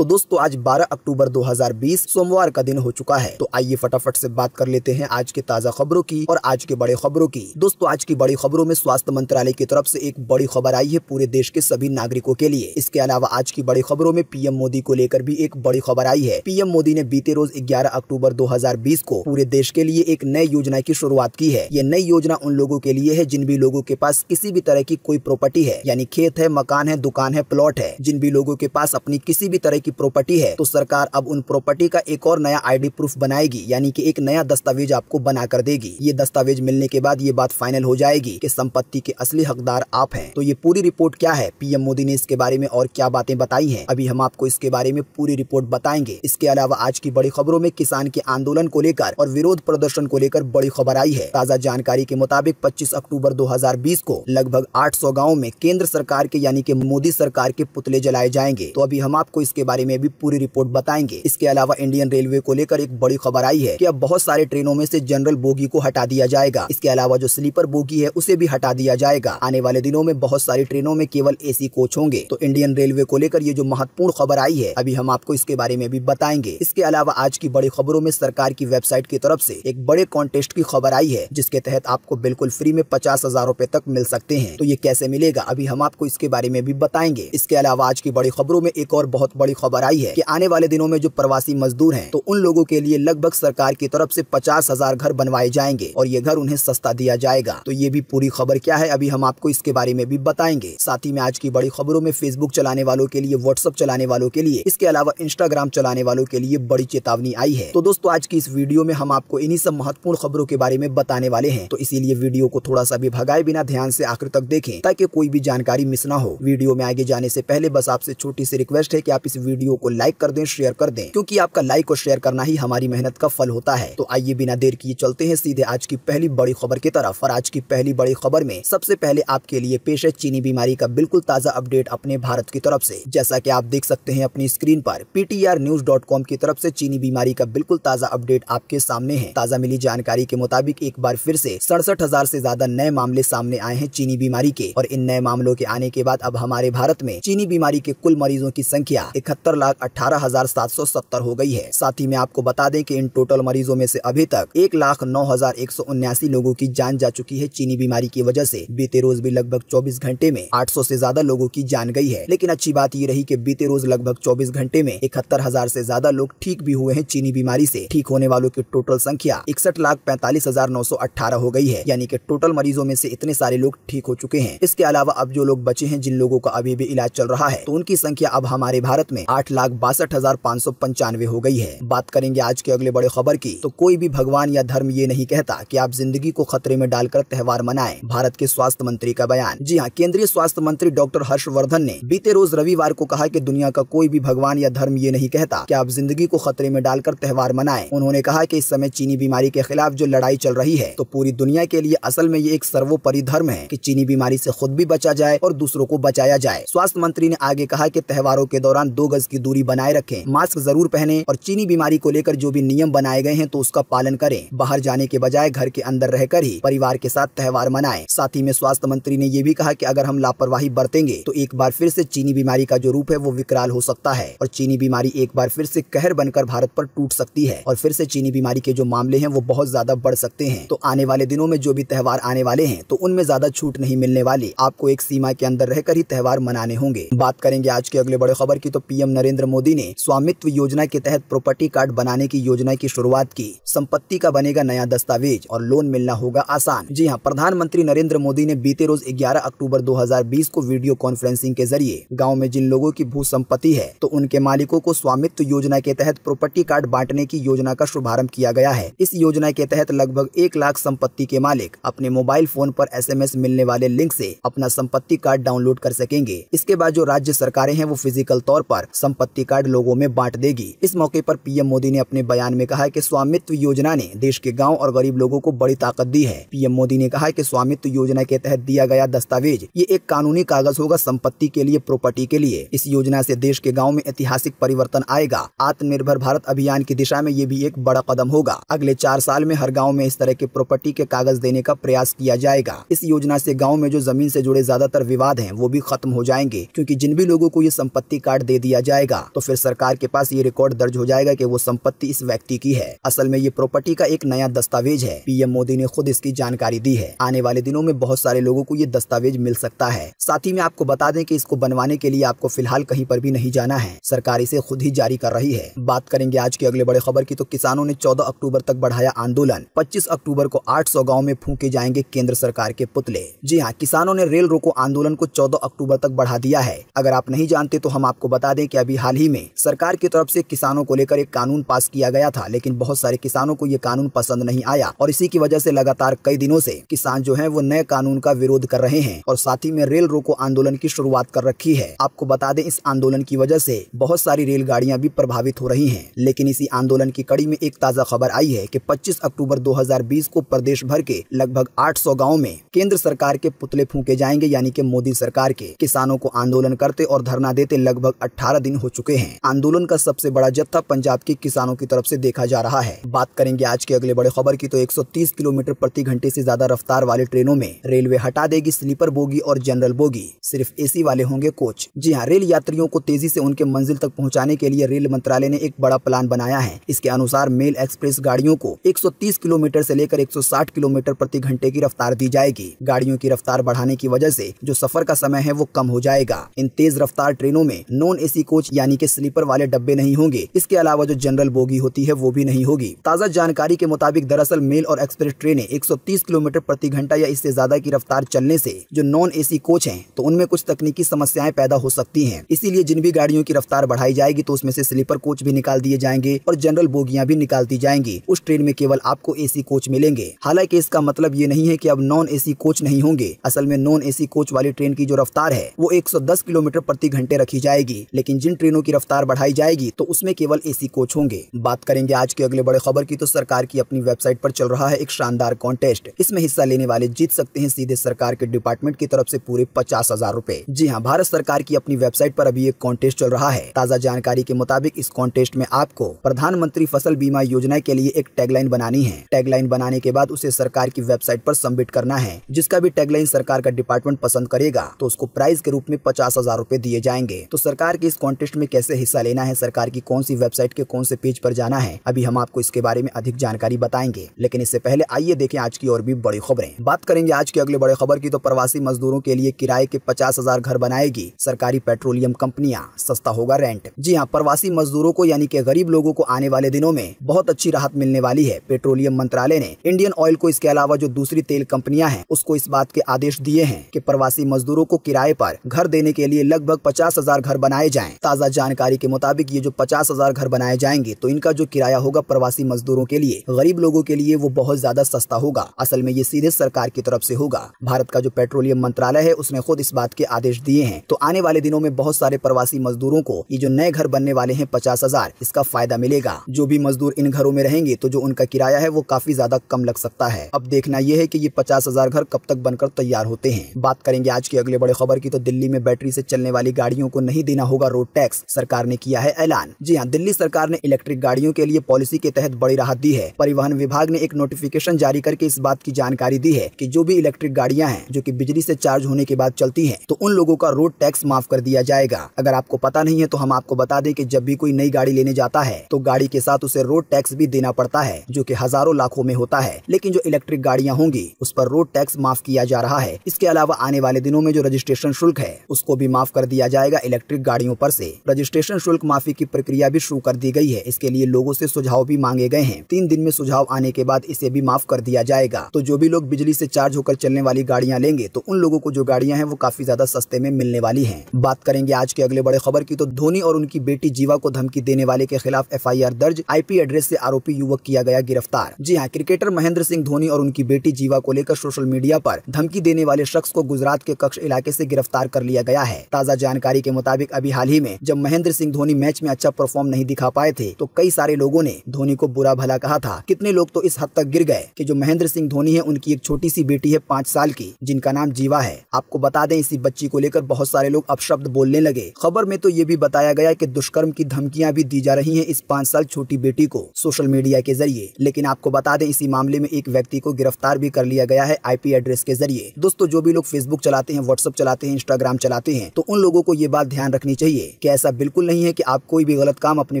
तो दोस्तों आज 12 अक्टूबर 2020 सोमवार का दिन हो चुका है। तो आइए फटाफट से बात कर लेते हैं आज के ताजा खबरों की और आज के बड़े खबरों की। दोस्तों आज की बड़ी खबरों में स्वास्थ्य मंत्रालय की तरफ से एक बड़ी खबर आई है पूरे देश के सभी नागरिकों के लिए। इसके अलावा आज की बड़ी खबरों में पीएम मोदी को लेकर भी एक बड़ी खबर आई है। पीएम मोदी ने बीते रोज 11 अक्टूबर 2020 को पूरे देश के लिए एक नई योजना की शुरुआत की है। ये नई योजना उन लोगों के लिए है जिन भी लोगों के पास किसी भी तरह की कोई प्रॉपर्टी है, यानी खेत है, मकान है, दुकान है, प्लॉट है। जिन भी लोगों के पास अपनी किसी भी तरह की प्रॉपर्टी है तो सरकार अब उन प्रॉपर्टी का एक और नया आईडी प्रूफ बनाएगी, यानी कि एक नया दस्तावेज आपको बना कर देगी। ये दस्तावेज मिलने के बाद ये बात फाइनल हो जाएगी कि संपत्ति के असली हकदार आप हैं। तो ये पूरी रिपोर्ट क्या है, पीएम मोदी ने इसके बारे में और क्या बातें बताई हैं, अभी हम आपको इसके बारे में पूरी रिपोर्ट बताएंगे। इसके अलावा आज की बड़ी खबरों में किसान के आंदोलन को लेकर और विरोध प्रदर्शन को लेकर बड़ी खबर आई है। ताजा जानकारी के मुताबिक 25 अक्टूबर 2020 को लगभग 800 गाँव में केंद्र सरकार के यानी कि मोदी सरकार के पुतले जलाए जाएंगे। तो अभी हम आपको इसके बारे में भी पूरी रिपोर्ट बताएंगे। इसके अलावा इंडियन रेलवे को लेकर एक बड़ी खबर आई है कि अब बहुत सारे ट्रेनों में से जनरल बोगी को हटा दिया जाएगा। इसके अलावा जो स्लीपर बोगी है उसे भी हटा दिया जाएगा। आने वाले दिनों में बहुत सारी ट्रेनों में केवल एसी कोच होंगे। तो इंडियन रेलवे को लेकर ये जो महत्वपूर्ण खबर आई है अभी हम आपको इसके बारे में भी बताएंगे। इसके अलावा आज की बड़ी खबरों में सरकार की वेबसाइट की तरफ से एक बड़े कॉन्टेस्ट की खबर आई है जिसके तहत आपको बिल्कुल फ्री में 50,000 रुपए तक मिल सकते हैं। तो ये कैसे मिलेगा अभी हम आपको इसके बारे में भी बताएंगे। इसके अलावा आज की बड़ी खबरों में एक और बहुत बड़ी खबर आई है कि आने वाले दिनों में जो प्रवासी मजदूर हैं तो उन लोगों के लिए लगभग सरकार की तरफ से 50,000 घर बनवाए जाएंगे और ये घर उन्हें सस्ता दिया जाएगा। तो ये भी पूरी खबर क्या है अभी हम आपको इसके बारे में भी बताएंगे। साथ ही में आज की बड़ी खबरों में फेसबुक चलाने वालों के लिए, व्हाट्सएप चलाने वालों के लिए, इसके अलावा इंस्टाग्राम चलाने वालों के लिए बड़ी चेतावनी आई है। तो दोस्तों आज की इस वीडियो में हम आपको इन्हीं सब महत्वपूर्ण खबरों के बारे में बताने वाले हैं। तो इसीलिए वीडियो को थोड़ा सा भी भगाए बिना ध्यान से आखिर तक देखें ताकि कोई भी जानकारी मिस ना हो। वीडियो में आगे जाने से पहले बस आपसे छोटी सी रिक्वेस्ट है कि आप इस वीडियो को लाइक कर दें, शेयर कर दें, क्योंकि आपका लाइक और शेयर करना ही हमारी मेहनत का फल होता है। तो आइए बिना देर किए चलते हैं सीधे आज की पहली बड़ी खबर की तरफ। और आज की पहली बड़ी खबर में सबसे पहले आपके लिए पेश है चीनी बीमारी का बिल्कुल ताजा अपडेट अपने भारत की तरफ से। जैसा कि आप देख सकते हैं अपनी स्क्रीन पर PTRnews.com की तरफ से चीनी बीमारी का बिल्कुल ताजा अपडेट आपके सामने है। ताजा मिली जानकारी के मुताबिक एक बार फिर से 67,000 से ज्यादा नए मामले सामने आए हैं चीनी बीमारी के। और इन नए मामलों के आने के बाद अब हमारे भारत में चीनी बीमारी के कुल मरीजों की संख्या 71,18,770 हो गई है। साथ ही में आपको बता दें कि इन टोटल मरीजों में से अभी तक 1,09,179 लोगों की जान जा चुकी है चीनी बीमारी की वजह से। बीते रोज भी लगभग 24 घंटे में 800 से ज्यादा लोगों की जान गई है। लेकिन अच्छी बात ये रही कि बीते रोज लगभग 24 घंटे में 71,000 से ज्यादा लोग ठीक भी हुए हैं चीनी बीमारी से। ठीक होने वालों की टोटल संख्या 61,45,918 हो गई है, यानी कि टोटल मरीजों में से इतने सारे लोग ठीक हो चुके हैं। इसके अलावा अब जो लोग बचे हैं जिन लोगों का अभी भी इलाज चल रहा है तो उनकी संख्या अब हमारे भारत में 8,62,595 हो गई है। बात करेंगे आज के अगले बड़े खबर की। तो कोई भी भगवान या धर्म ये नहीं कहता कि आप जिंदगी को खतरे में डालकर त्योहार मनाएं। भारत के स्वास्थ्य मंत्री का बयान। जी हाँ, केंद्रीय स्वास्थ्य मंत्री डॉक्टर हर्षवर्धन ने बीते रोज रविवार को कहा कि दुनिया का कोई भी भगवान या धर्म ये नहीं कहता कि आप जिंदगी को खतरे में डालकर त्योहार मनाएं। उन्होंने कहा कि इस समय चीनी बीमारी के खिलाफ जो लड़ाई चल रही है तो पूरी दुनिया के लिए असल में ये एक सर्वोपरि धर्म है कि चीनी बीमारी से खुद भी बचा जाए और दूसरों को बचाया जाए। स्वास्थ्य मंत्री ने आगे कहा कि त्योहारों के दौरान 2 गज की दूरी बनाए रखें, मास्क जरूर पहने और चीनी बीमारी को लेकर जो भी नियम बनाए गए हैं तो उसका पालन करें। बाहर जाने के बजाय घर के अंदर रहकर ही परिवार के साथ त्योहार मनाएं। साथ ही में स्वास्थ्य मंत्री ने ये भी कहा कि अगर हम लापरवाही बरतेंगे तो एक बार फिर से चीनी बीमारी का जो रूप है वो विकराल हो सकता है और चीनी बीमारी एक बार फिर से कहर बनकर भारत पर टूट सकती है और फिर से चीनी बीमारी के जो मामले हैं वो बहुत ज्यादा बढ़ सकते हैं। तो आने वाले दिनों में जो भी त्योहार आने वाले हैं तो उनमें ज्यादा छूट नहीं मिलने वाली, आपको एक सीमा के अंदर रहकर ही त्योहार मनाने होंगे। बात करेंगे आज के अगले बड़े खबर की। तो पीएम नरेंद्र मोदी ने स्वामित्व योजना के तहत प्रॉपर्टी कार्ड बनाने की योजना की शुरुआत की। संपत्ति का बनेगा नया दस्तावेज और लोन मिलना होगा आसान। जी हाँ, प्रधानमंत्री नरेंद्र मोदी ने बीते रोज 11 अक्टूबर 2020 को वीडियो कॉन्फ्रेंसिंग के जरिए गाँव में जिन लोगों की भू संपत्ति है तो उनके मालिकों को स्वामित्व योजना के तहत प्रॉपर्टी कार्ड बांटने की योजना का शुभारंभ किया गया है। इस योजना के तहत लगभग 1 लाख संपत्ति के मालिक अपने मोबाइल फोन पर SMS मिलने वाले लिंक से अपना संपत्ति कार्ड डाउनलोड कर सकेंगे। इसके बाद जो राज्य सरकारें हैं वो फिजिकल तौर पर संपत्ति कार्ड लोगों में बांट देगी। इस मौके पर पीएम मोदी ने अपने बयान में कहा कि स्वामित्व योजना ने देश के गांव और गरीब लोगों को बड़ी ताकत दी है। पीएम मोदी ने कहा कि स्वामित्व योजना के तहत दिया गया दस्तावेज ये एक कानूनी कागज होगा संपत्ति के लिए, प्रॉपर्टी के लिए। इस योजना से देश के गाँव में ऐतिहासिक परिवर्तन आएगा। आत्मनिर्भर भारत अभियान की दिशा में ये भी एक बड़ा कदम होगा। अगले 4 साल में हर गाँव में इस तरह के प्रॉपर्टी के कागज देने का प्रयास किया जाएगा। इस योजना से गाँव में जो जमीन से जुड़े ज्यादातर विवाद हैं वो भी खत्म हो जाएंगे, क्योंकि जिन भी लोगों को ये संपत्ति कार्ड दे दिया जाएगा तो फिर सरकार के पास ये रिकॉर्ड दर्ज हो जाएगा कि वो संपत्ति इस व्यक्ति की है। असल में ये प्रॉपर्टी का एक नया दस्तावेज है। पीएम मोदी ने खुद इसकी जानकारी दी है। आने वाले दिनों में बहुत सारे लोगों को ये दस्तावेज मिल सकता है। साथ ही में आपको बता दें कि इसको बनवाने के लिए आपको फिलहाल कहीं पर भी नहीं जाना है, सरकार इसे खुद ही जारी कर रही है। बात करेंगे आज की अगले बड़े खबर की, तो किसानों ने 14 अक्टूबर तक बढ़ाया आंदोलन। 25 अक्टूबर को 800 गाँव में फूंके जाएंगे केंद्र सरकार के पुतले। जी हाँ, किसानों ने रेल रोको आंदोलन को 14 अक्टूबर तक बढ़ा दिया है। अगर आप नहीं जानते तो हम आपको बता दें कि अभी हाल ही में सरकार की तरफ से किसानों को लेकर एक कानून पास किया गया था, लेकिन बहुत सारे किसानों को ये कानून पसंद नहीं आया और इसी की वजह से लगातार कई दिनों से किसान जो हैं वो नए कानून का विरोध कर रहे हैं और साथ ही में रेल रोको आंदोलन की शुरुआत कर रखी है। आपको बता दें, इस आंदोलन की वजह से बहुत सारी रेलगाड़ियां भी प्रभावित हो रही हैं। लेकिन इसी आंदोलन की कड़ी में एक ताजा खबर आई है कि 25 अक्टूबर 2020 को प्रदेश भर के लगभग 800 गाँव में केंद्र सरकार के पुतले फूंके जाएंगे, यानी कि मोदी सरकार के। किसानों को आंदोलन करते और धरना देते लगभग 18 दिन हो चुके हैं। आंदोलन का सबसे बड़ा जत्था पंजाब के किसानों की तरफ से देखा जा रहा है। बात करेंगे आज के अगले बड़े खबर की, तो 130 किलोमीटर प्रति घंटे से ज्यादा रफ्तार वाले ट्रेनों में रेलवे हटा देगी स्लीपर बोगी और जनरल बोगी, सिर्फ एसी वाले होंगे कोच। जी हाँ, रेल यात्रियों को तेजी से उनके मंजिल तक पहुंचाने के लिए रेल मंत्रालय ने एक बड़ा प्लान बनाया है। इसके अनुसार मेल एक्सप्रेस गाड़ियों को 130 किलोमीटर से लेकर 160 किलोमीटर प्रति घंटे की रफ्तार दी जाएगी। गाड़ियों की रफ्तार बढ़ाने की वजह से जो सफर का समय है वो कम हो जाएगा। इन तेज रफ्तार ट्रेनों में नॉन एसी कोच यानी कि स्लीपर वाले डब्बे नहीं होंगे। इसके अलावा जो जनरल बोगी होती है वो भी नहीं होगी। ताजा जानकारी के मुताबिक दरअसल मेल और एक्सप्रेस ट्रेनें 130 किलोमीटर प्रति घंटा या इससे ज्यादा की रफ्तार चलने से जो नॉन एसी कोच हैं तो उनमें कुछ तकनीकी समस्याएं पैदा हो सकती हैं। इसीलिए जिन भी गाड़ियों की रफ्तार बढ़ाई जाएगी तो उसमें से स्लीपर कोच भी निकाल दिए जाएंगे और जनरल बोगियां भी निकाल दी जाएंगी। उस ट्रेन में केवल आपको एसी कोच मिलेंगे। हालांकि इसका मतलब ये नहीं है कि अब नॉन एसी कोच नहीं होंगे। असल में नॉन एसी कोच वाली ट्रेन की जो रफ्तार है वो 110 किलोमीटर प्रति घंटे रखी जाएगी, लेकिन जिन ट्रेनों की रफ्तार बढ़ाई जाएगी तो उसमें केवल एसी कोच होंगे। बात करेंगे आज के अगले बड़े खबर की, तो सरकार की अपनी वेबसाइट पर चल रहा है एक शानदार कॉन्टेस्ट। इसमें हिस्सा लेने वाले जीत सकते हैं सीधे सरकार के डिपार्टमेंट की तरफ से पूरे 50,000 रुपए। जी हाँ, भारत सरकार की अपनी वेबसाइट पर अभी एक कॉन्टेस्ट चल रहा है। ताजा जानकारी के मुताबिक इस कॉन्टेस्ट में आपको प्रधानमंत्री फसल बीमा योजना के लिए एक टैगलाइन बनानी है। टैगलाइन बनाने के बाद उसे सरकार की वेबसाइट पर सबमिट करना है। जिसका भी टैगलाइन सरकार का डिपार्टमेंट पसंद करेगा तो उसको प्राइज के रूप में 50,000 रुपए दिए जाएंगे। तो सरकार के इस कॉन्टेस्ट में कैसे हिस्सा लेना है, सरकार की कौन सी वेबसाइट के कौन से पेज पर जाना है, अभी हम आपको इसके बारे में अधिक जानकारी बताएंगे। लेकिन इससे पहले आइए देखें आज की और भी बड़ी खबरें। बात करेंगे आज के अगले बड़े खबर की, तो प्रवासी मजदूरों के लिए किराए के 50,000 घर बनाएगी सरकारी पेट्रोलियम कंपनियां, सस्ता होगा रेंट। जी हाँ, प्रवासी मजदूरों को यानी कि गरीब लोगों को आने वाले दिनों में बहुत अच्छी राहत मिलने वाली है। पेट्रोलियम मंत्रालय ने इंडियन ऑयल को, इसके अलावा जो दूसरी तेल कंपनियां हैं उसको इस बात के आदेश दिए हैं कि प्रवासी मजदूरों को किराए पर घर देने के लिए लगभग 50,000 घर बनाए जाएं। ताजा जानकारी के मुताबिक ये जो 50,000 घर बनाए जाएंगे तो इनका जो किराया होगा प्रवासी मजदूरों के लिए, गरीब लोगों के लिए वो बहुत ज्यादा सस्ता होगा। असल में ये सीधे सरकार की तरफ से होगा। भारत का जो पेट्रोलियम मंत्रालय है उसने खुद इस बात के आदेश दिए हैं। तो आने वाले दिनों में बहुत सारे प्रवासी मजदूरों को ये जो नए घर बनने वाले हैं 50,000, इसका फायदा मिलेगा। जो भी मजदूर इन घरों में रहेंगे तो जो उनका किराया है वो काफी ज्यादा कम लग सकता है। अब देखना यह है कि ये 50,000 घर कब तक बनकर तैयार होते हैं। बात करेंगे आज की अगले बड़े खबर की, तो दिल्ली में बैटरी से चलने वाली गाड़ियों को नहीं देना होगा रोड टैक्स, सरकार ने किया है ऐलान। जी हाँ, दिल्ली सरकार ने इलेक्ट्रिक गाड़ियों के लिए पॉलिसी के तहत बड़ी राहत दी है। परिवहन विभाग ने एक नोटिफिकेशन जारी करके इस बात की जानकारी दी है कि जो भी इलेक्ट्रिक गाड़ियां हैं जो कि बिजली से चार्ज होने के बाद चलती हैं तो उन लोगों का रोड टैक्स माफ कर दिया जाएगा। अगर आपको पता नहीं है तो हम आपको बता दें कि जब भी कोई नई गाड़ी लेने जाता है तो गाड़ी के साथ उसे रोड टैक्स भी देना पड़ता है, जो कि हजारों लाखों में होता है। लेकिन जो इलेक्ट्रिक गाड़ियां होंगी उस पर रोड टैक्स माफ किया जा रहा है। इसके अलावा आने वाले दिनों में जो रजिस्ट्रेशन शुल्क है उसको भी माफ कर दिया जाएगा इलेक्ट्रिक गाड़ियों पर से। रजिस्ट्रेशन शुल्क माफी की प्रक्रिया भी शुरू कर दी गई है। इसके लिए लोगों से सुझाव भी मांगे गए हैं। 3 दिन में सुझाव आने के बाद इसे भी माफ कर दिया जाएगा। तो जो भी लोग बिजली से चार्ज होकर चलने वाली गाड़ियां लेंगे तो उन लोगों को जो गाड़ियां हैं वो काफी ज्यादा सस्ते में मिलने वाली हैं। बात करेंगे आज के अगले बड़े खबर की, तो धोनी और उनकी बेटी जीवा को धमकी देने वाले के खिलाफ FIR दर्ज, IP एड्रेस से आरोपी युवक किया गया गिरफ्तार। जी हाँ, क्रिकेटर महेंद्र सिंह धोनी और उनकी बेटी जीवा को लेकर सोशल मीडिया पर धमकी देने वाले शख्स को गुजरात के कच्छ इलाके से गिरफ्तार कर लिया गया है। ताजा जानकारी के मुताबिक अभी हाल ही में जब महेंद्र सिंह धोनी मैच में अच्छा परफॉर्म नहीं दिखा पाए थे तो कई सारे लोगों ने धोनी को बुरा भला कहा था। कितने लोग तो इस हद तक गिर गए कि जो महेंद्र सिंह धोनी है उनकी एक छोटी सी बेटी है 5 साल की, जिनका नाम जीवा है। आपको बता दें इसी बच्ची को लेकर बहुत सारे लोग अपशब्द बोलने लगे। खबर में तो ये भी बताया गया कि दुष्कर्म की धमकियां भी दी जा रही हैं इस 5 साल छोटी बेटी को सोशल मीडिया के जरिए। लेकिन आपको बता दें इसी मामले में एक व्यक्ति को गिरफ्तार भी कर लिया गया है IP एड्रेस के जरिए। दोस्तों, जो भी लोग फेसबुक चलाते हैं, व्हाट्सएप चलाते हैं, इंस्टाग्राम चलाते हैं तो उन लोगों को ये बात ध्यान रखनी चाहिए कि ऐसा बिल्कुल नहीं है कि आप कोई भी गलत काम अपने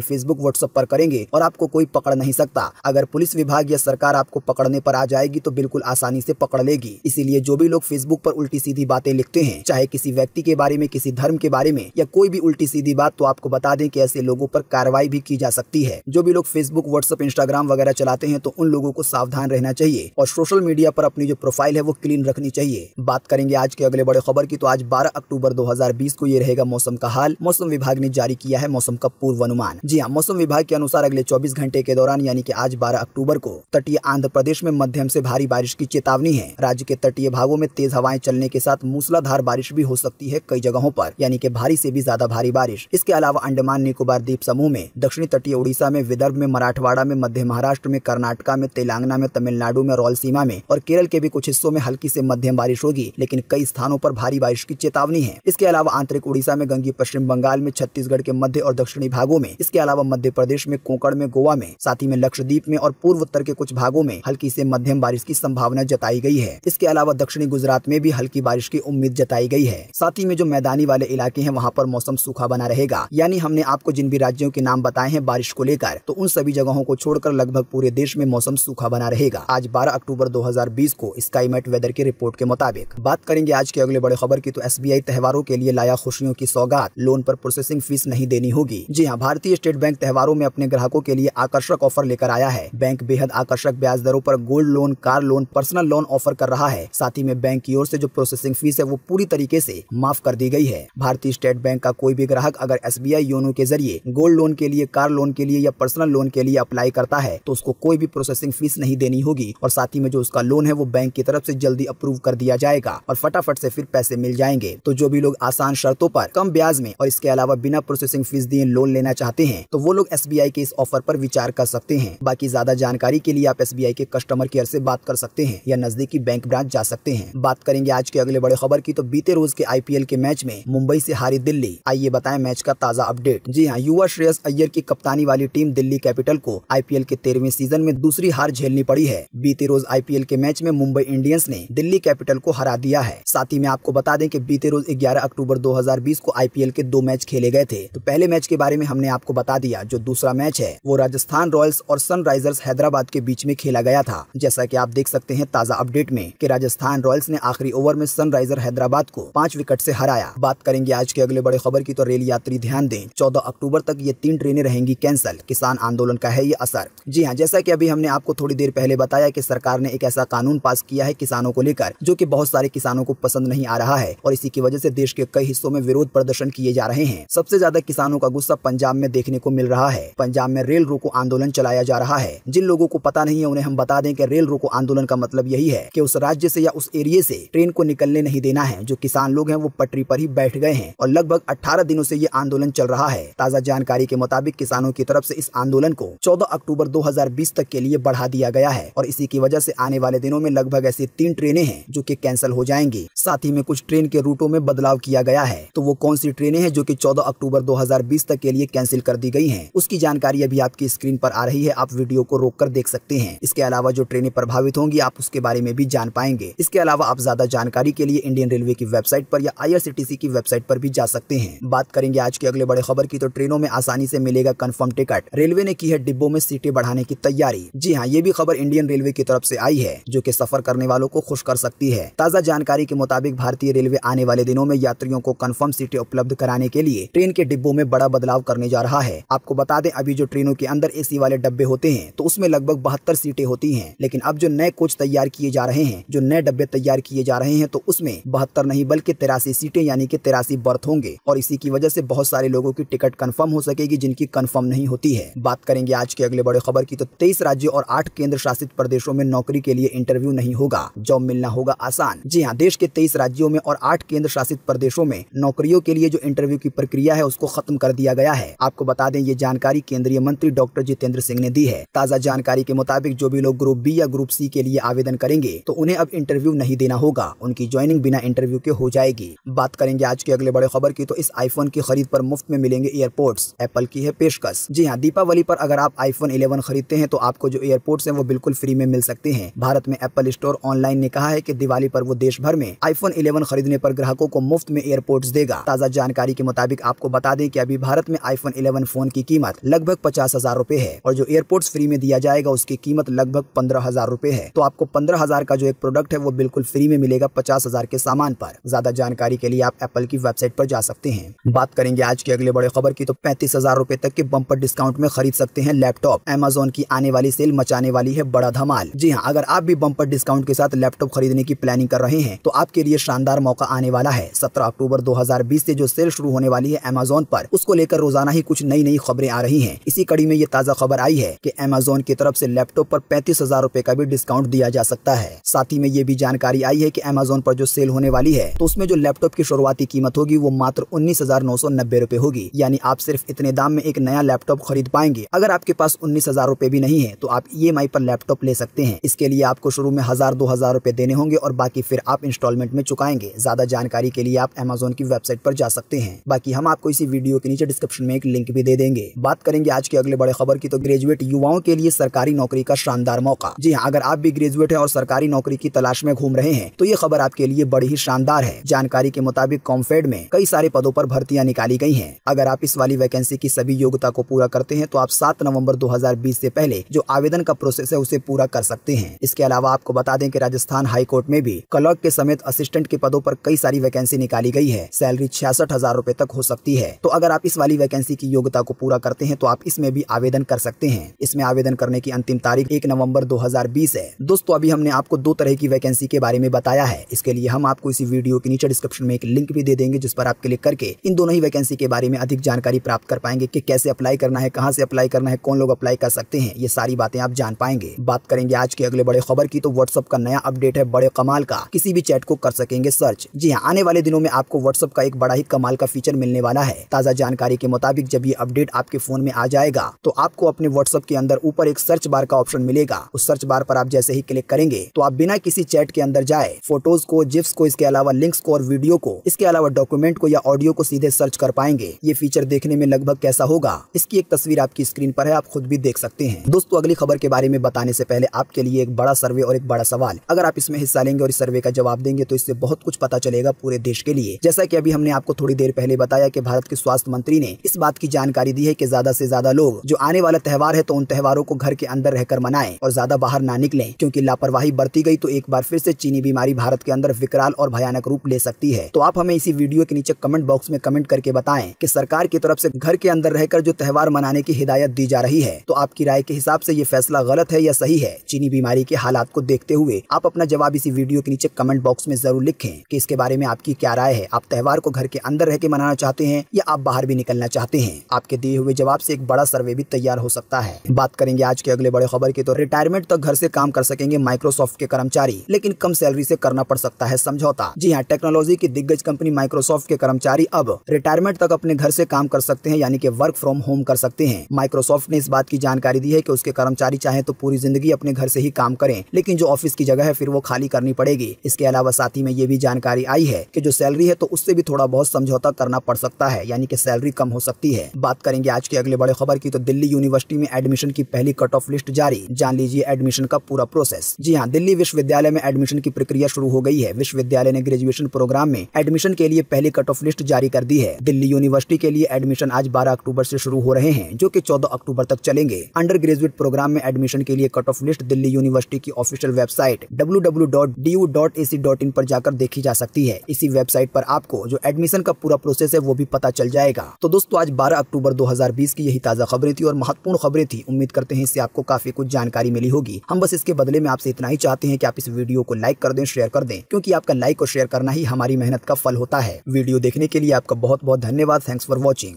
फेसबुक व्हाट्सएप पर करेंगे और आपको कोई पकड़ नहीं सकता। अगर पुलिस विभाग या सरकार आपको पकड़ने पर आ जाएगी तो बिल्कुल आसानी से पकड़ लेगी। इसीलिए जो भी लोग फेसबुक पर उल्टी सीधी बातें लिखते हैं, चाहे किसी व्यक्ति के बारे में, किसी धर्म के बारे में या कोई भी उल्टी सीधी बात, तो आपको बता दें कि ऐसे लोगों पर कार्रवाई भी की जा सकती है। जो भी लोग फेसबुक, व्हाट्सएप, इंस्टाग्राम वगैरह चलाते हैं तो उन लोगों को सावधान रहना चाहिए और सोशल मीडिया पर अपनी जो प्रोफाइल है वो क्लीन रखनी चाहिए। बात करेंगे आज के अगले बड़े खबर की, तो आज 12 अक्टूबर 2020 को ये रहेगा मौसम का हाल। मौसम विभाग ने जारी किया है मौसम का पूर्वानुमान। जी हाँ, मौसम विभाग के अनुसार अगले 24 घंटे के दौरान यानी कि आज 12 अक्टूबर को तटीय आंध्र प्रदेश में मध्यम से भारी बारिश की चेतावनी है। राज्य के तटीय भागों में तेज हवाएं चलने के साथ मूसलाधार बारिश भी हो सकती है कई जगहों पर, यानी कि भारी से भी ज्यादा भारी बारिश। इसके अलावा अंडमान निकोबार द्वीप समूह में, दक्षिणी तटीय उड़ीसा में, विदर्भ में, मराठवाड़ा में, मध्य महाराष्ट्र में, कर्नाटका में, तेलंगाना में, तमिलनाडु में, रायलसीमा में और केरल के भी कुछ हिस्सों में हल्की से मध्यम बारिश होगी, लेकिन कई स्थानों पर भारी बारिश की चेतावनी है। इसके अलावा आंतरिक उड़ीसा में, गंगी पश्चिम बंगाल में, छत्तीसगढ़ के मध्य और दक्षिणी भागों में, इसके अलावा मध्य प्रदेश में, कोंकण में, गोवा में, साथ ही में लक्षद्वीप में और पूर्व उत्तर के कुछ भागों में हल्की से मध्यम बारिश की संभावना जताई गई है। इसके अलावा दक्षिणी गुजरात में भी हल्की बारिश की उम्मीद जताई गई है। साथ ही में जो मैदानी वाले इलाके हैं वहाँ पर मौसम सूखा बना रहेगा, यानी हमने आपको जिन भी राज्यों के नाम बताए हैं बारिश को लेकर, तो उन सभी जगहों को छोड़कर लगभग पूरे देश में मौसम सूखा बना रहेगा। आज 12 अक्टूबर 2020 को स्काईमेट वेदर की रिपोर्ट के मुताबिक। बात करेंगे आज के अगले बड़े खबर की, तो SBI त्योहारों के लिए लाया खुशियों की सौगात, लोन पर प्रोसेसिंग फीस नहीं देनी होगी। जी हाँ, भारतीय स्टेट बैंक त्योहारों में अपने ग्राहकों के लिए आकर्षक ऑफर लेकर आया है। बैंक बेहद आकर्षक ब्याज दरों पर gold loan, car loan, personal loan offer कर रहा है। साथ ही में बैंक की ओर से जो प्रोसेसिंग फीस है वो पूरी तरीके से माफ कर दी गई है। भारतीय स्टेट बैंक का कोई भी ग्राहक अगर SBI योनो के जरिए गोल्ड लोन के लिए, कार लोन के लिए या पर्सनल लोन के लिए अप्लाई करता है तो उसको कोई भी प्रोसेसिंग फीस नहीं देनी होगी और साथ ही में जो उसका लोन है वो बैंक की तरफ से जल्दी अप्रूव कर दिया जाएगा और फटाफट से फिर पैसे मिल जाएंगे। तो जो भी लोग आसान शर्तों पर, कम ब्याज में और इसके अलावा बिना प्रोसेसिंग फीस दिए लोन लेना चाहते हैं तो वो लोग SBI के इस ऑफर पर विचार कर सकते हैं। बाकी ज्यादा जानकारी के लिए आप SBI के कस्टमर केयर से बात कर सकते हैं या नजदीकी बैंक ब्रांच जा सकते हैं। बात करेंगे आज के अगले बड़े खबर की, तो बीते रोज के IPL के मैच में मुंबई से हारी दिल्ली। आइए बताएं मैच का ताजा अपडेट। जी हाँ, युवा श्रेयस अय्यर की कप्तानी वाली टीम दिल्ली कैपिटल को IPL के 13वें सीजन में दूसरी हार झेलनी पड़ी है। बीते रोज IPL के मैच में मुंबई इंडियंस ने दिल्ली कैपिटल को हरा दिया है। साथ ही में आपको बता दें कि बीते रोज 11 अक्टूबर 2020 को IPL के 2 मैच खेले गए थे। तो पहले मैच के बारे में हमने आपको बता दिया। जो दूसरा मैच है वो राजस्थान रॉयल्स और सनराइजर्स हैदराबाद के बीच में खेला गया था। जैसा कि आप देख सकते हैं ताजा अपडेट में कि राजस्थान रॉयल्स ने आखिरी ओवर में सनराइजर हैदराबाद को 5 विकेट से हराया। बात करेंगे आज के अगले बड़े खबर की, तो रेल यात्री ध्यान दें, 14 अक्टूबर तक ये 3 ट्रेनें रहेंगी कैंसल। किसान आंदोलन का है ये असर। जी हाँ, जैसा कि अभी हमने आपको थोड़ी देर पहले बताया कि सरकार ने एक ऐसा कानून पास किया है किसानों को लेकर जो कि बहुत सारे किसानों को पसंद नहीं आ रहा है और इसी की वजह से देश के कई हिस्सों में विरोध प्रदर्शन किए जा रहे हैं। सबसे ज्यादा किसानों का गुस्सा पंजाब में देखने को मिल रहा है। पंजाब में रेल रोको आंदोलन चलाया जा रहा है। जिन लोगों को पता नहीं है उन्हें हम बता दें कि रेल रोको आंदोलन का मतलब यही है कि उस राज्य से या उस एरिया से ट्रेन को निकलने नहीं देना है। जो किसान लोग हैं वो पटरी पर ही बैठ गए हैं और लगभग 18 दिनों से ये आंदोलन चल रहा है। ताजा जानकारी के मुताबिक किसानों की तरफ से इस आंदोलन को 14 अक्टूबर 2020 तक के लिए बढ़ा दिया गया है और इसी की वजह से आने वाले दिनों में लगभग ऐसी 3 ट्रेनें हैं जो कि कैंसिल हो जाएंगी। साथ ही में कुछ ट्रेन के रूटों में बदलाव किया गया है। तो वो कौन सी ट्रेनें हैं जो कि 14 अक्टूबर 2020 तक के लिए कैंसिल कर दी गई हैं, उसकी जानकारी अभी आपकी स्क्रीन पर आ रही है। आप वीडियो को रोककर देख सकते हैं। इसके अलावा जो ट्रेनें प्रभावित होंगी आप उसके बारे में भी जान पाएंगे। इसके अलावा आप ज्यादा जानकारी के लिए इंडियन रेलवे की वेबसाइट पर या IRCTC की वेबसाइट पर भी जा सकते हैं। बात करेंगे आज के अगले बड़े खबर की, तो ट्रेनों में आसानी से मिलेगा कंफर्म टिकट। रेलवे ने की है डिब्बों में सीटें बढ़ाने की तैयारी। जी हाँ, ये भी खबर इंडियन रेलवे की तरफ से आई है जो कि सफर करने वालों को खुश कर सकती है। ताजा जानकारी के मुताबिक भारतीय रेलवे आने वाले दिनों में यात्रियों को कंफर्म सीटें उपलब्ध कराने के लिए ट्रेन के डिब्बों में बड़ा बदलाव करने जा रहा है। आपको बता दें अभी जो ट्रेनों के अंदर AC वाले डब्बे होते हैं तो उसमें लगभग 72 सीटें होती हैं, लेकिन अब जो नए कोच तैयार किए जा रहे हैं, जो नए डब्बे तैयार किए जा रहे हैं तो उसमें 72 नहीं बल्कि 83 सीटें यानी कि 83 बर्थ होंगे और इसी की वजह से बहुत सारे लोगों की टिकट कंफर्म हो सकेगी जिनकी कंफर्म नहीं होती है। बात करेंगे आज के अगले बड़े खबर की, तो 23 राज्यों और 8 केंद्र शासित प्रदेशों में नौकरी के लिए इंटरव्यू नहीं होगा, जॉब मिलना होगा आसान। जी हाँ, देश के 23 राज्यों में और 8 केंद्र शासित प्रदेशों में नौकरियों के लिए जो इंटरव्यू की प्रक्रिया है उसको खत्म कर दिया गया है। आपको बता दें ये जानकारी केंद्रीय मंत्री डॉक्टर जितेंद्र सिंह ने दी है। ताजा जानकारी के मुताबिक जो भी लोग ग्रुप बी या ग्रुप सी के लिए आवेदन करेंगे तो उन्हें अब इंटरव्यू नहीं देना होगा, उनकी ज्वाइनिंग बिना इंटरव्यू के हो जाएगी। बात करेंगे आज के अगले बड़े खबर की, तो इस आईफोन की खरीद पर मुफ्त में मिलेंगे एयरपोर्ट्स, एप्पल की है पेशकश। जी हाँ, दीपावली पर अगर आप iPhone 11 खरीदते हैं तो आपको जो एयरपोर्ट्स हैं वो बिल्कुल फ्री में मिल सकते हैं। भारत में एप्पल स्टोर ऑनलाइन ने कहा है कि दिवाली पर वो देश भर में iPhone 11 खरीदने पर ग्राहकों को मुफ्त में एयरपोर्ट्स देगा। ताजा जानकारी के मुताबिक मुताबिक आपको बता दें कि अभी भारत में iPhone 11 फोन की कीमत लगभग 50,000 रुपए है और जो एयरपोर्ट्स फ्री में दिया जाएगा उसकी कीमत लगभग 15,000 रुपए है। तो आपको 15,000 का जो एक प्रोडक्ट है वो बिल्कुल फ्री में मिलेगा 50,000 के सामान पर। ज्यादा जानकारी के लिए आप एप्पल की वेबसाइट पर जा सकते हैं। बात करेंगे आज के अगले बड़े खबर की, तो 35,000 रुपए तक के बम्पर डिस्काउंट में खरीद सकते हैं लैपटॉप। Amazon की आने वाली सेल मचाने वाली है बड़ा धमाल। जी हाँ, अगर आप भी बम्पर डिस्काउंट के साथ लैपटॉप खरीदने की प्लानिंग कर रहे हैं तो आपके लिए शानदार मौका आने वाला है। 17 अक्टूबर 2020 से जो सेल शुरू होने वाली है Amazon पर, उसको लेकर रोजाना ही कुछ नई खबरें आ रही हैं। इसी कड़ी में ये ताजा खबर आई है कि Amazon की तरफ से लैपटॉप पर 35,000 रुपए का भी डिस्काउंट दिया जा सकता है। साथ ही में ये भी जानकारी आई है कि Amazon पर जो सेल होने वाली है तो उसमें जो लैपटॉप की शुरुआती कीमत होगी वो मात्र 19,990 रुपए होगी। यानी आप सिर्फ इतने दाम में एक नया लैपटॉप खरीद पाएंगे। अगर आपके पास 19,000 रुपए भी नहीं है तो आप EMI पर लैपटॉप ले सकते हैं। इसके लिए आपको शुरू में 1,000-2,000 रुपए देने होंगे और बाकी फिर आप इंस्टॉलमेंट में चुकाएंगे। ज्यादा जानकारी के लिए आप Amazon की वेबसाइट पर जा सकते हैं। बाकी हम आपको इसी वीडियो के नीचे डिस्क्रिप्शन में एक लिंक भी दे देंगे। बात करेंगे आज के अगले बड़े खबर की, तो ग्रेजुएट युवाओं के लिए सरकारी नौकरी का शानदार मौका। जी हाँ, अगर आप भी ग्रेजुएट हैं और सरकारी नौकरी की तलाश में घूम रहे हैं तो ये खबर आपके लिए बड़ी ही शानदार है। जानकारी के मुताबिक कॉम्फेड में कई सारे पदों पर भर्तियां निकाली गई हैं। अगर आप इस वाली वैकेंसी की सभी योग्यता को पूरा करते हैं तो आप 7 नवंबर 2020 से पहले जो आवेदन का प्रोसेस है उसे पूरा कर सकते हैं। इसके अलावा आपको बता दें कि राजस्थान हाई कोर्ट में भी क्लर्क के समेत असिस्टेंट के पदों पर कई सारी वैकेंसी निकाली गई है। सैलरी 66,000 रुपए तक हो सकती है। तो अगर आप इस वाली वैकेंसी की योग्यता को पूरा करते हैं तो आप इसमें भी आवेदन कर सकते हैं। इसमें आवेदन करने की अंतिम तारीख 1 नवंबर 2020 है। दोस्तों, अभी हमने आपको 2 तरह की वैकेंसी के बारे में बताया है। इसके लिए हम आपको इसी वीडियो के नीचे डिस्क्रिप्शन में एक लिंक भी दे देंगे जिस पर आप क्लिक करके इन दोनों ही वैकेंसी के बारे में अधिक जानकारी प्राप्त कर पाएंगे कि कैसे अप्लाई करना है, कहां से अप्लाई करना है, कौन लोग अप्लाई कर सकते हैं। ये सारी बातें आप जान पाएंगे। बात करेंगे आज के अगले बड़े खबर की, तो व्हाट्सएप का नया अपडेट है बड़े कमाल का। किसी भी चैट को कर सकेंगे सर्च। जी हाँ, आने वाले दिनों में आपको व्हाट्सएप का एक बड़ा ही कमाल का फीचर मिलने वाला है। ताजा जानकारी के मुताबिक जब ये अपडेट आपके फोन में आ जाएगा तो आपको अपने व्हाट्सएप के अंदर ऊपर एक सर्च बार का ऑप्शन मिलेगा। उस सर्च बार पर आप जैसे ही क्लिक करेंगे तो आप बिना किसी चैट के अंदर जाए फोटोज को, जिफ्स को, इसके अलावा लिंक्स को और वीडियो को, इसके अलावा डॉक्यूमेंट को या ऑडियो को सीधे सर्च कर पाएंगे। ये फीचर देखने में लगभग कैसा होगा, इसकी एक तस्वीर आपकी स्क्रीन पर है, आप खुद भी देख सकते हैं। दोस्तों, अगली खबर के बारे में बताने से पहले आपके लिए एक बड़ा सर्वे और एक बड़ा सवाल। अगर आप इसमें हिस्सा लेंगे और इस सर्वे का जवाब देंगे तो इससे बहुत कुछ पता चलेगा पूरे देश के लिए। जैसा कि अभी हमने आपको थोड़ी देर पहले बताया कि भारत के स्वास्थ्य मंत्री ने इस बात की जानकारी दी है कि ज्यादा से ज्यादा लोग जो आने वाला त्योहार है तो उन त्योहारों को घर के अंदर रहकर मनाएं और ज्यादा बाहर ना निकलें, क्योंकि लापरवाही बरती गई तो एक बार फिर से चीनी बीमारी भारत के अंदर विकराल और भयानक रूप ले सकती है। तो आप हमें इसी वीडियो के नीचे कमेंट बॉक्स में कमेंट करके बताएं कि सरकार की तरफ से घर के अंदर रहकर जो त्योहार मनाने की हिदायत दी जा रही है तो आपकी राय के हिसाब से ये फैसला गलत है या सही है। चीनी बीमारी के हालात को देखते हुए आप अपना जवाब इसी वीडियो के नीचे कमेंट बॉक्स में जरूर लिखें कि इसके बारे में आपकी क्या राय है। आप त्योहार को घर के अंदर रह के मनाना चाहते हैं या आप बाहर भी निकलना चाहते हैं? आपके दिए हुए जवाब से एक बड़ा सर्वे भी तैयार हो सकता है। बात करेंगे आज के अगले बड़े खबर की, तो रिटायरमेंट तक घर से काम कर सकेंगे माइक्रोसॉफ्ट के कर्मचारी, लेकिन कम सैलरी से करना पड़ सकता है समझौता। जी हाँ, टेक्नोलॉजी की दिग्गज कंपनी माइक्रोसॉफ्ट के कर्मचारी अब रिटायरमेंट तक अपने घर से काम कर सकते हैं, यानी कि वर्क फ्रॉम होम कर सकते हैं। माइक्रोसॉफ्ट ने इस बात की जानकारी दी है कि उसके कर्मचारी चाहे तो पूरी जिंदगी अपने घर से ही काम करें, लेकिन जो ऑफिस की जगह है फिर वो खाली करनी पड़ेगी। इसके अलावा साथ ही में ये भी जानकारी आई है कि जो सैलरी है तो उससे भी थोड़ा बहुत समझौता करना पड़ सकता है, यानी कि सैलरी कम हो सकती है। बात करेंगे आज के अगले बड़े खबर की, तो दिल्ली यूनिवर्सिटी में एडमिशन की पहली कट ऑफ लिस्ट जारी। जान लीजिए एडमिशन का पूरा प्रोसेस। जी हाँ, दिल्ली विश्वविद्यालय में एडमिशन की प्रक्रिया शुरू हो गई है। विश्वविद्यालय ने ग्रेजुएशन प्रोग्राम में एडमिशन के लिए पहली कट ऑफ लिस्ट जारी कर दी है। दिल्ली यूनिवर्सिटी के लिए एडमिशन आज 12 अक्टूबर से शुरू हो रहे हैं, जो कि 14 अक्टूबर तक चलेंगे। अंडर ग्रेजुएट प्रोग्राम में एडमिशन के लिए cut off list Delhi university की ऑफिशियल वेबसाइट www.du.ac.in पर जाकर देखी जा सकती है। इसी वेबसाइट पर आपको जो एडमिशन का पूरा प्रोसेस है वो भी पता चल जाएगा। तो दोस्तों, आज 12 अक्टूबर 2020 की यही ताजा खबरें थी और महत्वपूर्ण खबरें थी। उम्मीद करते हैं इससे आपको काफी कुछ जानकारी मिली होगी। हम बस इसके बदले में आपसे इतना ही चाहते हैं कि आप इस वीडियो को लाइक कर दें, शेयर कर दें, क्योंकि आपका लाइक और शेयर करना ही हमारी मेहनत का फल होता है। वीडियो देखने के लिए आपका बहुत बहुत धन्यवाद। Thanks for watching.